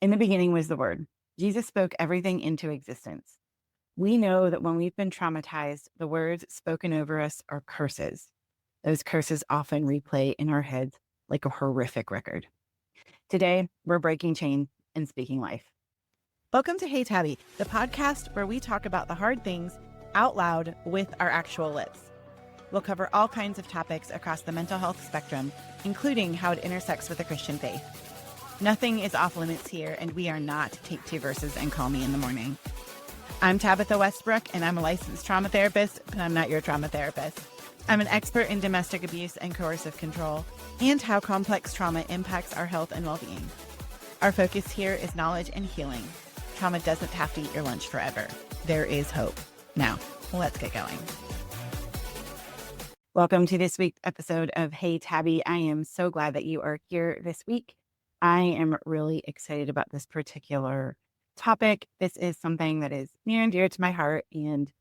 In the beginning was the Word. Jesus spoke everything into existence. We know that when we've been traumatized, the words spoken over us are curses. Those curses often replay in our heads like a horrific record. Today, we're breaking chains and speaking life. Welcome to Hey Tabby, the podcast where we talk about the hard things out loud with our actual lips. We'll cover all kinds of topics across the mental health spectrum, including how it intersects with the Christian faith. Nothing is off limits here, and we are not take two verses and call me in the morning. I'm Tabitha Westbrook, and I'm a licensed trauma therapist, but I'm not your trauma therapist. I'm an expert in domestic abuse and coercive control, and how complex trauma impacts our health and well-being. Our focus here is knowledge and healing. Trauma doesn't have to eat your lunch forever. There is hope. Now, let's get going. Welcome to this week's episode of Hey Tabby. I am so glad that you are here this week. I am really excited about this particular topic. This is something that is near and dear to my heart and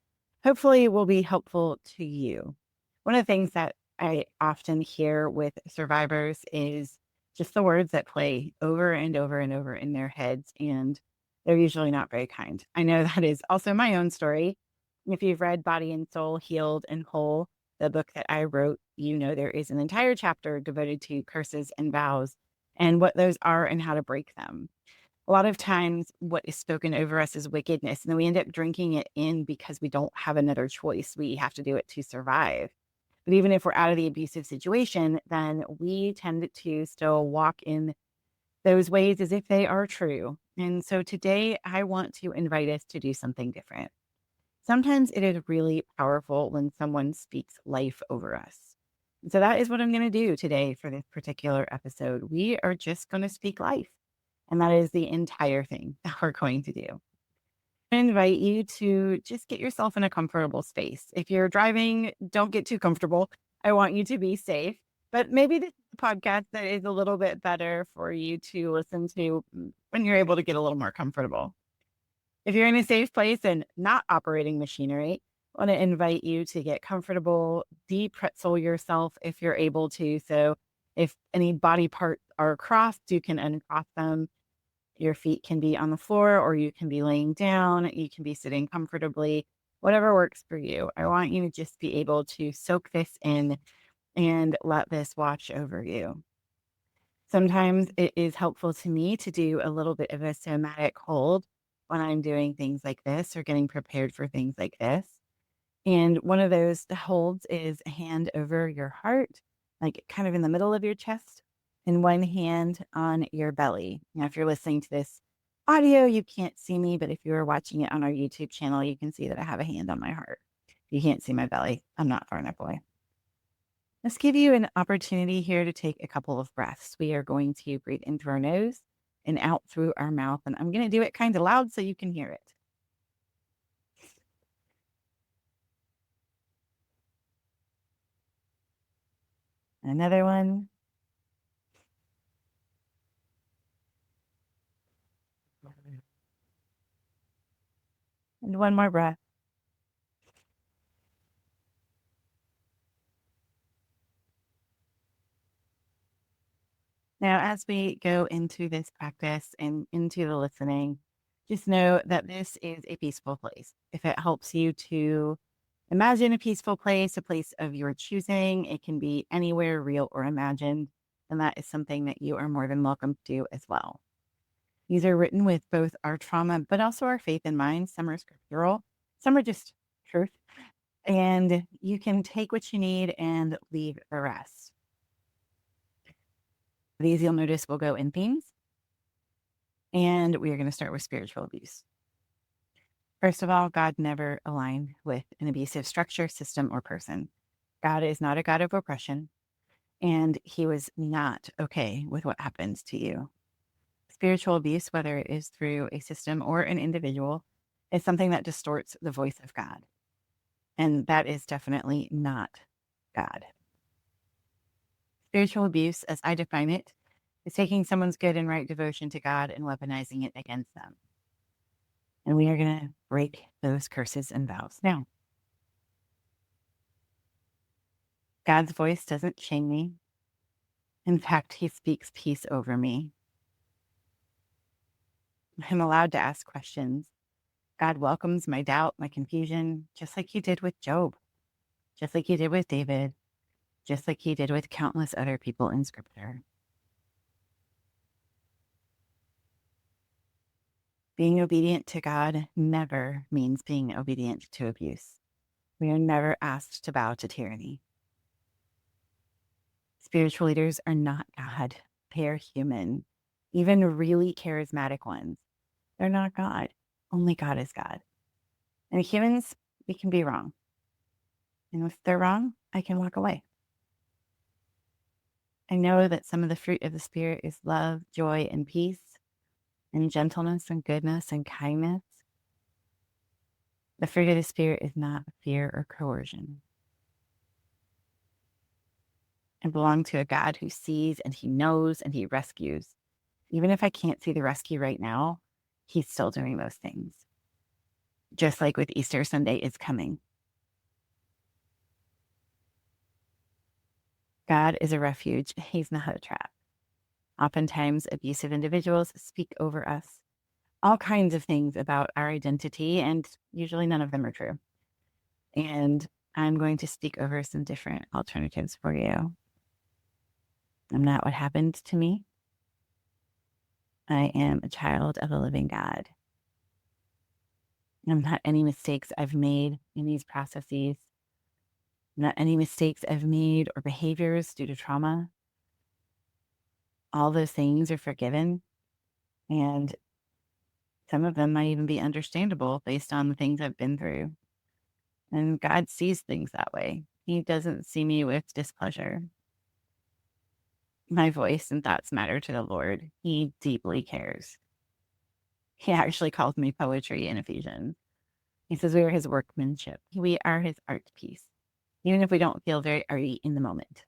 hopefully will be helpful to you. One of the things that I often hear with survivors is just the words that play over and over and over in their heads, and they're usually not very kind. I know that is also my own story. If you've read Body and Soul, Healed and Whole, the book that I wrote, you know there is an entire chapter devoted to curses and vows and what those are and how to break them. A lot of times what is spoken over us is wickedness, and then we end up drinking it in because we don't have another choice. We have to do it to survive. But even if we're out of the abusive situation, then we tend to still walk in those ways as if they are true. And so today I want to invite us to do something different. Sometimes it is really powerful when someone speaks life over us. So that is what I'm going to do today for this particular episode. We are just going to speak life. And that is the entire thing that we're going to do. I invite you to just get yourself in a comfortable space. If you're driving, don't get too comfortable. I want you to be safe. But maybe this is a podcast that is a little bit better for you to listen to when you're able to get a little more comfortable. If you're in a safe place and not operating machinery, I want to invite you to get comfortable, de-pretzel yourself if you're able to. So if any body parts are crossed, you can uncross them. Your feet can be on the floor or you can be laying down. You can be sitting comfortably, whatever works for you. I want you to just be able to soak this in and let this wash over you. Sometimes it is helpful to me to do a little bit of a somatic hold when I'm doing things like this or getting prepared for things like this. And one of those holds is a hand over your heart, like kind of in the middle of your chest, and one hand on your belly. Now, if you're listening to this audio, you can't see me, but if you are watching it on our YouTube channel, you can see that I have a hand on my heart. You can't see my belly. I'm not far enough away. Let's give you an opportunity here to take a couple of breaths. We are going to breathe in through our nose and out through our mouth. And I'm going to do it kind of loud so you can hear it. Another one. And one more breath. Now, as we go into this practice and into the listening, just know that this is a peaceful place. If it helps you to imagine a peaceful place, a place of your choosing, it can be anywhere, real or imagined, and that is something that you are more than welcome to do as well. These are written with both our trauma, but also our faith in mind. Some are scriptural, some are just truth. And you can take what you need and leave the rest. These you'll notice will go in themes. And we are going to start with spiritual abuse. First of all, God never aligned with an abusive structure, system, or person. God is not a God of oppression, and he was not okay with what happens to you. Spiritual abuse, whether it is through a system or an individual, is something that distorts the voice of God. And that is definitely not God. Spiritual abuse, as I define it, is taking someone's good and right devotion to God and weaponizing it against them. And we are going to break those curses and vows. Now, God's voice doesn't shame me. In fact, he speaks peace over me. I'm allowed to ask questions. God welcomes my doubt, my confusion, just like he did with Job, just like he did with David, just like he did with countless other people in scripture. Being obedient to God never means being obedient to abuse. We are never asked to bow to tyranny. Spiritual leaders are not God. They are human. Even really charismatic ones. They're not God. Only God is God. And humans, we can be wrong. And if they're wrong, I can walk away. I know that some of the fruit of the Spirit is love, joy, and peace, and gentleness, and goodness, and kindness. The fruit of the Spirit is not fear or coercion. I belong to a God who sees and he knows and he rescues. Even if I can't see the rescue right now, he's still doing those things. Just like with Easter Sunday is coming. God is a refuge. He's not a trap. Oftentimes, abusive individuals speak over us, all kinds of things about our identity, and usually none of them are true. And I'm going to speak over some different alternatives for you. I'm not what happened to me. I am a child of a living God. I'm not any mistakes I've made in these processes, not any mistakes I've made or behaviors due to trauma. All those things are forgiven. And some of them might even be understandable based on the things I've been through. And God sees things that way. He doesn't see me with displeasure. My voice and thoughts matter to the Lord. He deeply cares. He actually calls me poetry in Ephesians. He says we are his workmanship. We are his art piece, even if we don't feel very arty in the moment.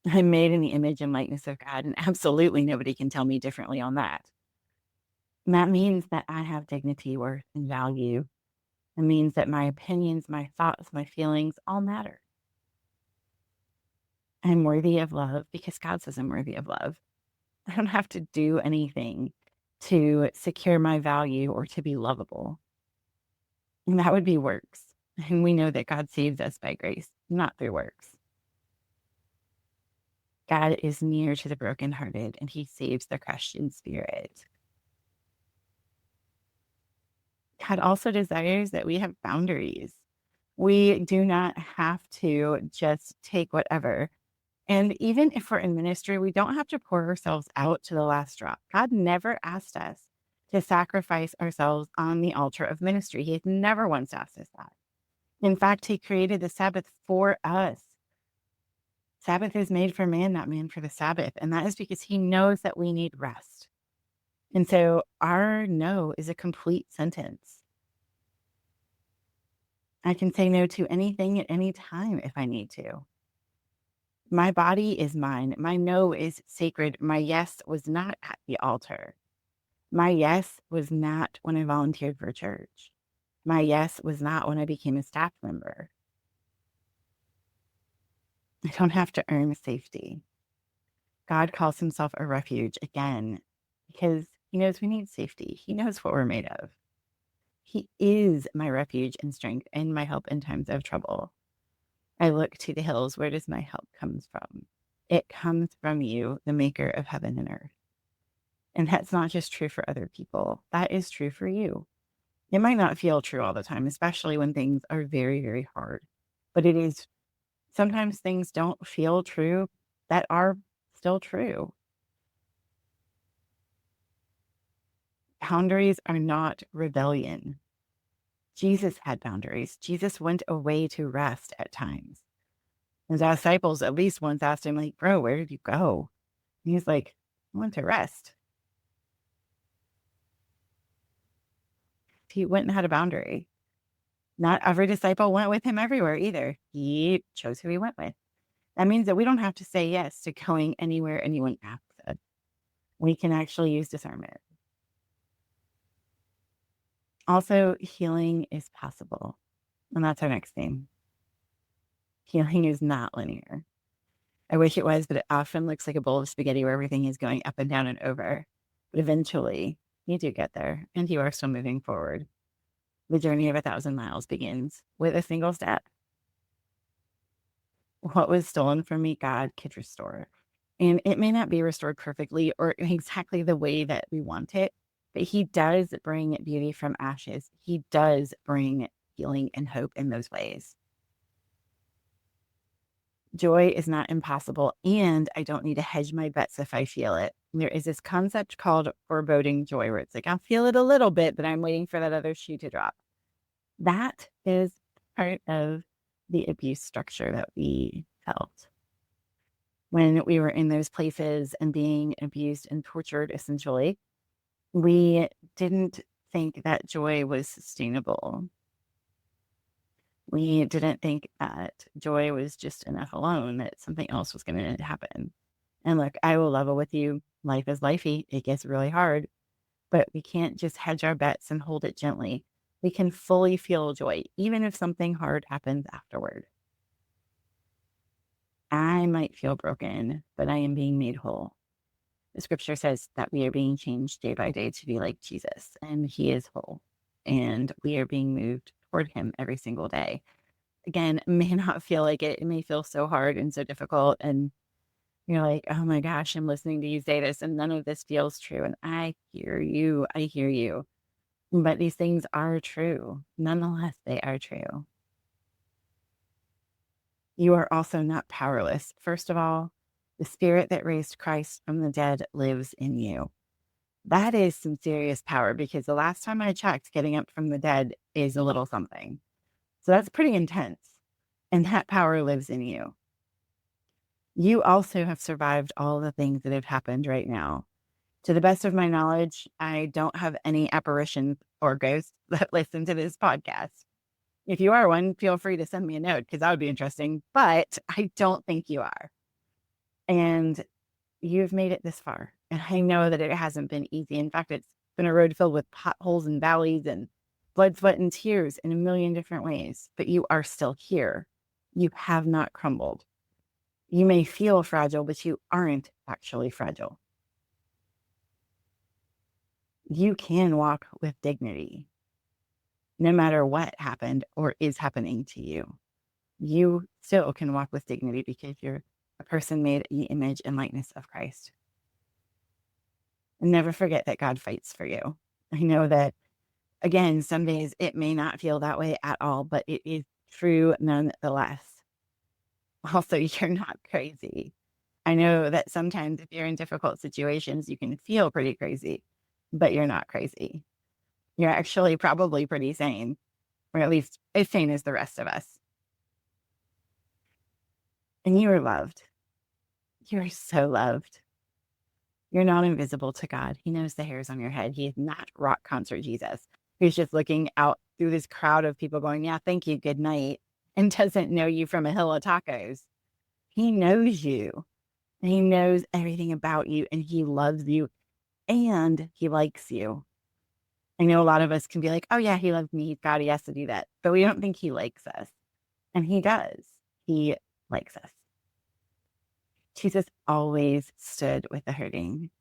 I'm made in the image and likeness of God, and absolutely nobody can tell me differently on that. And that means that I have dignity, worth, and value. It means that my opinions, my thoughts, my feelings all matter. I'm worthy of love because God says I'm worthy of love. I don't have to do anything to secure my value or to be lovable. And that would be works. And we know that God saves us by grace, not through works. God is near to the brokenhearted and he saves the crushed in spirit. God also desires that we have boundaries. We do not have to just take whatever. And even if we're in ministry, we don't have to pour ourselves out to the last drop. God never asked us to sacrifice ourselves on the altar of ministry. He never once asked us that. In fact, he created the Sabbath for us. Sabbath is made for man, not man for the Sabbath. And that is because he knows that we need rest. And so our no is a complete sentence. I can say no to anything at any time if I need to. My body is mine. My no is sacred. My yes was not at the altar. My yes was not when I volunteered for church. My yes was not when I became a staff member. I don't have to earn safety. God calls himself a refuge again because he knows we need safety. He knows what we're made of. He is my refuge and strength and my help in times of trouble. I look to the hills. Where does my help come from? It comes from you, the maker of heaven and earth. And that's not just true for other people. That is true for you. It might not feel true all the time, especially when things are very, very hard. But it is sometimes things don't feel true that are still true. Boundaries are not rebellion. Jesus had boundaries. Jesus went away to rest at times. His disciples at least once asked him, like, bro, where did you go? And he's like, I went to rest. He went and had a boundary. Not every disciple went with him everywhere either. He chose who he went with. That means that we don't have to say yes to going anywhere anyone asks us. We can actually use discernment. Also, healing is possible. And that's our next theme. Healing is not linear. I wish it was, but it often looks like a bowl of spaghetti where everything is going up and down and over. But eventually, you do get there, and you are still moving forward. The journey of 1,000 miles begins with a single step. What was stolen from me, God could restore. And it may not be restored perfectly or exactly the way that we want it, but He does bring beauty from ashes. He does bring healing and hope in those ways. Joy is not impossible, and I don't need to hedge my bets if I feel it. There is this concept called foreboding joy, where it's like, I'll feel it a little bit, but I'm waiting for that other shoe to drop. That is part of the abuse structure that we felt when we were in those places and being abused and tortured, essentially. We didn't think that joy was sustainable. We didn't think that joy was just enough alone, that something else was going to happen. And look, I will level with you. Life is lifey. It gets really hard, but we can't just hedge our bets and hold it gently. We can fully feel joy, even if something hard happens afterward. I might feel broken, but I am being made whole. The scripture says that we are being changed day by day to be like Jesus, and He is whole, and we are being moved toward Him every single day. Again, it may not feel like it. It may feel so hard and so difficult, and you're like, oh my gosh, I'm listening to you say this, and none of this feels true. And I hear you. I hear you. But these things are true. Nonetheless, they are true. You are also not powerless. First of all, the spirit that raised Christ from the dead lives in you. That is some serious power, because the last time I checked, getting up from the dead is a little something. So that's pretty intense. And that power lives in you. You also have survived all the things that have happened right now. To the best of my knowledge, I don't have any apparitions or ghosts that listen to this podcast. If you are one, feel free to send me a note, because that would be interesting, but I don't think you are. And you've made it this far. And I know that it hasn't been easy. In fact, it's been a road filled with potholes and valleys and blood, sweat, and tears in a million different ways, but you are still here. You have not crumbled. You may feel fragile, but you aren't actually fragile. You can walk with dignity no matter what happened or is happening to you. You still can walk with dignity because you're a person made in the image and likeness of Christ. And never forget that God fights for you. I know that, again, some days it may not feel that way at all, but it is true nonetheless. Also, you're not crazy. I know that sometimes if you're in difficult situations, you can feel pretty crazy, but you're not crazy. You're actually probably pretty sane, or at least as sane as the rest of us. And you are loved. You're so loved. You're not invisible to God. He knows the hairs on your head. He is not rock concert Jesus, who's just looking out through this crowd of people going, yeah, thank you, good night, and doesn't know you from a hill of tacos. He knows you. And He knows everything about you, and He loves you, and He likes you. I know a lot of us can be like, oh yeah, He loves me. He's God. He has to do that. But we don't think He likes us. And He does. He likes us. Jesus always stood with the hurting.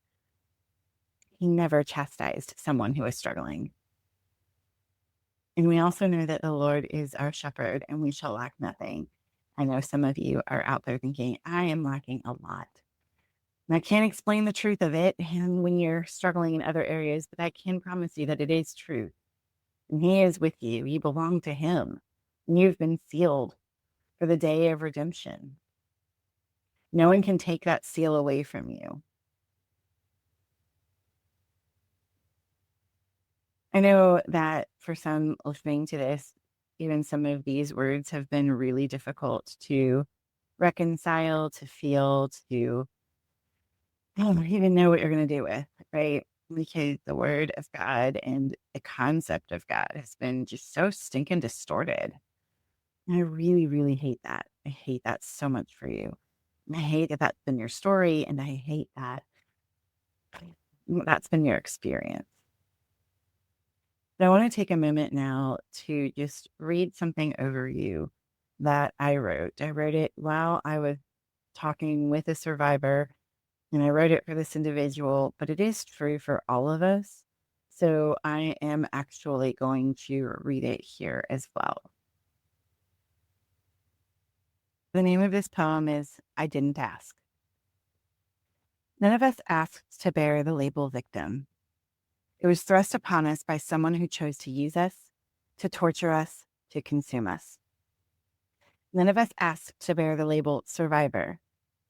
He never chastised someone who was struggling. And we also know that the Lord is our shepherd and we shall lack nothing. I know some of you are out there thinking, I am lacking a lot. And I can't explain the truth of it and when you're struggling in other areas, but I can promise you that it is truth. And He is with you. You belong to Him. And you've been sealed for the day of redemption. No one can take that seal away from you. I know that for some listening to this, even some of these words have been really difficult to reconcile, to feel, to I don't even know what you're going to do with, right? Because the word of God and the concept of God has been just so stinking distorted. And I really, really hate that. I hate that so much for you. And I hate that that's been your story. And I hate that that's been your experience. But I want to take a moment now to just read something over you that I wrote. I wrote it while I was talking with a survivor, and I wrote it for this individual, but it is true for all of us. So I am actually going to read it here as well. The name of this poem is I Didn't Ask. None of us asked to bear the label victim. It was thrust upon us by someone who chose to use us, to torture us, to consume us. None of us asked to bear the label survivor.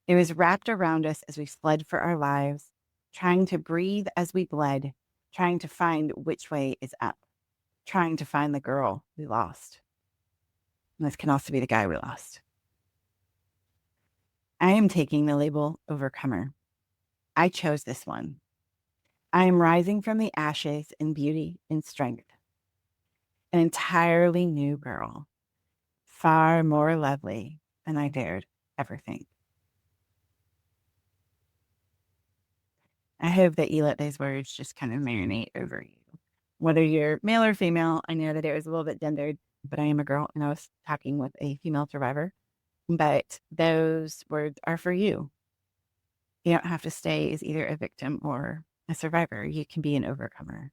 It was wrapped around us as we fled for our lives, trying to breathe as we bled, trying to find which way is up, trying to find the girl we lost. And this can also be the guy we lost. I am taking the label overcomer. I chose this one. I am rising from the ashes in beauty and strength. An entirely new girl, far more lovely than I dared ever think. I hope that you let those words just kind of marinate over you. Whether you're male or female, I know that it was a little bit gendered, but I am a girl and I was talking with a female survivor. But those words are for you. You don't have to stay as either a victim or a survivor. You can be an overcomer.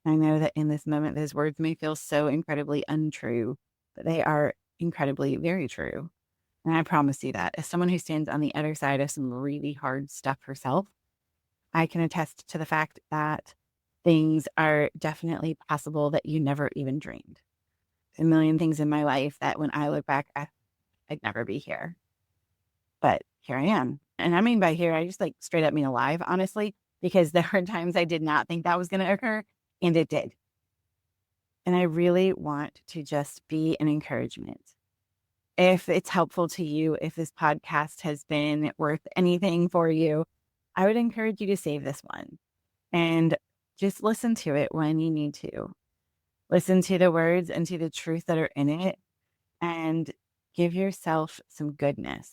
I know that in this moment, those words may feel so incredibly untrue, but they are incredibly very true. And I promise you that as someone who stands on the other side of some really hard stuff herself, I can attest to the fact that things are definitely possible that you never even dreamed. A million things in my life that when I look back, I'd never be here. But here I am. And I mean by here, I just like straight up mean alive, honestly, because there are times I did not think that was going to occur, and it did. And I really want to just be an encouragement. If it's helpful to you, if this podcast has been worth anything for you, I would encourage you to save this one and just listen to it when you need to. Listen to the words and to the truth that are in it and give yourself some goodness.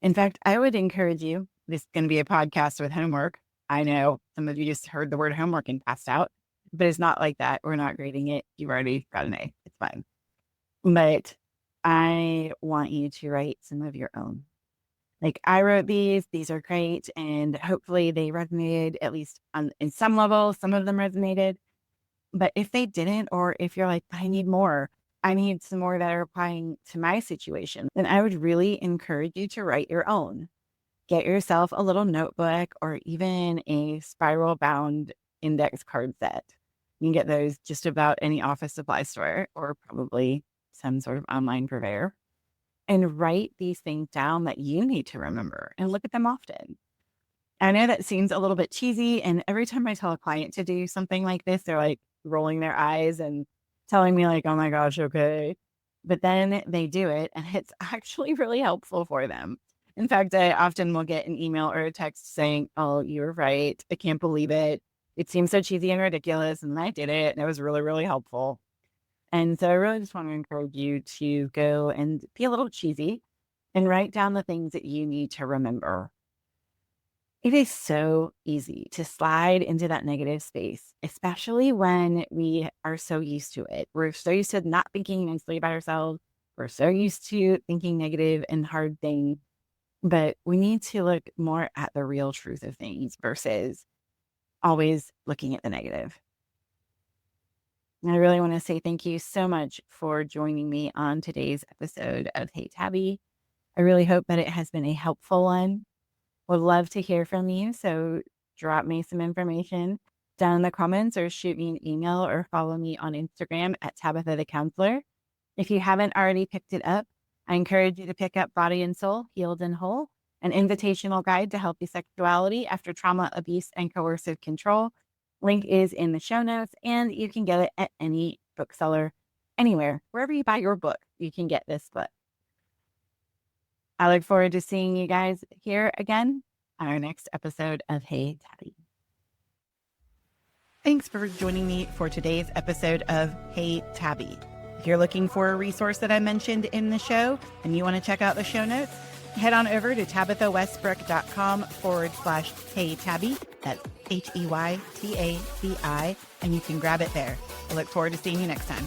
In fact, I would encourage you, this is going to be a podcast with homework. I know some of you just heard the word homework and passed out, but it's not like that. We're not grading it. You've already got an A. It's fine. But I want you to write some of your own. Like I wrote these are great. And hopefully they resonated at least in some level. Some of them resonated. But if they didn't, or if you're like, I need more, I need some more that are applying to my situation, then I would really encourage you to write your own. Get yourself a little notebook or even a spiral bound index card set. You can get those just about any office supply store or probably some sort of online purveyor. And write these things down that you need to remember and look at them often. I know that seems a little bit cheesy. And every time I tell a client to do something like this, they're like rolling their eyes and telling me like, oh my gosh, okay. But then they do it and it's actually really helpful for them. In fact, I often will get an email or a text saying, oh, you're right. I can't believe it. It seems so cheesy and ridiculous. And I did it. And it was really, really helpful. And so I really just want to encourage you to go and be a little cheesy and write down the things that you need to remember. It is so easy to slide into that negative space, especially when we are so used to it. We're so used to not thinking nicely about ourselves. We're so used to thinking negative and hard things. But we need to look more at the real truth of things versus always looking at the negative. And I really want to say thank you so much for joining me on today's episode of Hey Tabby. I really hope that it has been a helpful one. Would love to hear from you. So drop me some information down in the comments or shoot me an email or follow me on Instagram at Tabitha the Counselor. If you haven't already picked it up, I encourage you to pick up Body and Soul, Healed and Whole, an invitational guide to healthy sexuality after trauma, abuse, and coercive control. Link is in the show notes, and you can get it at any bookseller, anywhere, wherever you buy your book, you can get this book. I look forward to seeing you guys here again on our next episode of Hey Tabby. Thanks for joining me for today's episode of Hey Tabby. If you're looking for a resource that I mentioned in the show and you want to check out the show notes, head on over to tabithawestbrook.com/Hey Tabby. That's HEYTABI, and you can grab it there. I look forward to seeing you next time.